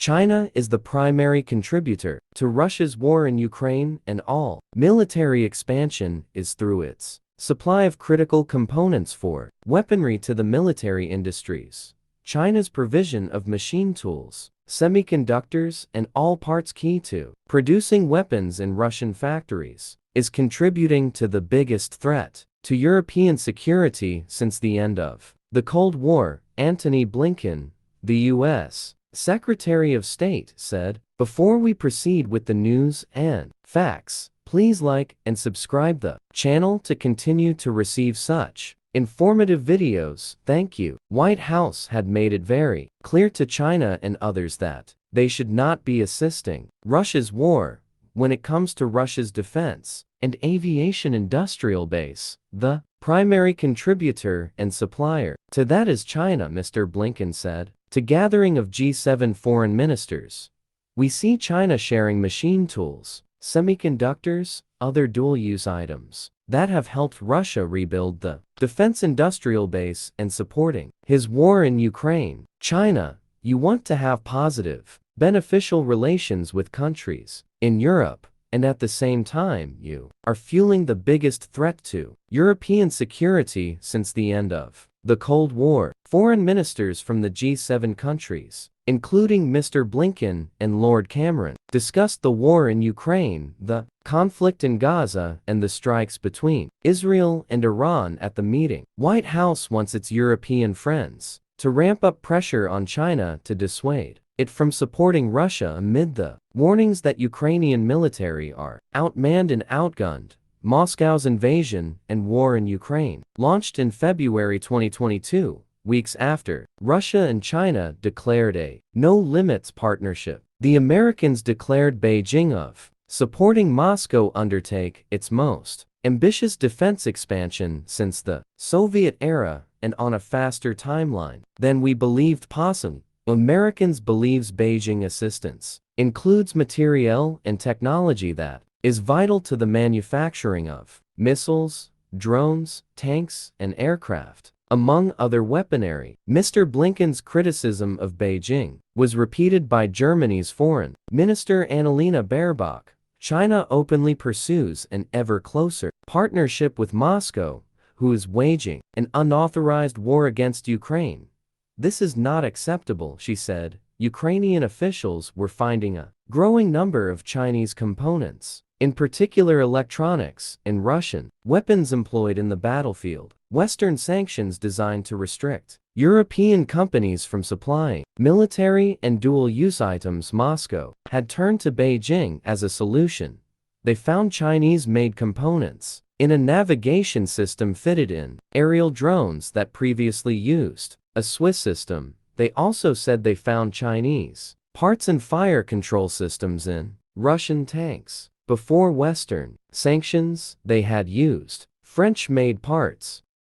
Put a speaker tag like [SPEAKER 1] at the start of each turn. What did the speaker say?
[SPEAKER 1] China is the primary contributor to Russia's war in Ukraine, and all military expansion is through its supply of critical components for weaponry to the military industries. China's provision of machine tools, semiconductors, and all parts key to producing weapons in Russian factories is contributing to the biggest threat to European security since the end of the Cold War. Antony Blinken, the U.S. Secretary of State, said, "Before we proceed with the news and facts, please like and subscribe the channel to continue to receive such informative videos. Thank you." White House had made it very clear to China and others that they should not be assisting Russia's war when it comes to Russia's defense and aviation industrial base. The primary contributor and supplier to that is China, Mr. Blinken said. To gathering of G7 foreign ministers, we see China sharing machine tools, semiconductors, other dual-use items that have helped Russia rebuild the defense industrial base and supporting his war in Ukraine. China, you want to have positive, beneficial relations with countries in Europe, and at the same time you are fueling the biggest threat to European security since the end of the Cold War. Foreign ministers from the G7 countries, including Mr. Blinken and Lord Cameron, discussed the war in Ukraine, the conflict in Gaza, and the strikes between Israel and Iran at the meeting. White House wants its European friends to ramp up pressure on China to dissuade it from supporting Russia amid the warnings that Ukrainian military are outmanned and outgunned. Moscow's invasion and war in Ukraine, launched in February 2022, weeks after Russia and China declared a no-limits partnership. The Americans declared Beijing of supporting Moscow undertake its most ambitious defense expansion since the Soviet era and on a faster timeline than we believed possible. Americans believes Beijing assistance includes materiel and technology that is vital to the manufacturing of missiles, drones, tanks, and aircraft, among other weaponry. Mr. Blinken's criticism of Beijing was repeated by Germany's foreign minister Annalena Baerbock. China openly pursues an ever closer partnership with Moscow, who is waging an unauthorized war against Ukraine. This is not acceptable, she said. Ukrainian officials were finding a growing number of Chinese components, in particular electronics, and Russian weapons employed in the battlefield. Western sanctions designed to restrict European companies from supplying military and dual-use items. Moscow had turned to Beijing as a solution. They found Chinese-made components in a navigation system fitted in aerial drones that previously used a Swiss system. They also said they found Chinese parts and fire control systems in Russian tanks. Before Western sanctions, they had used French-made parts.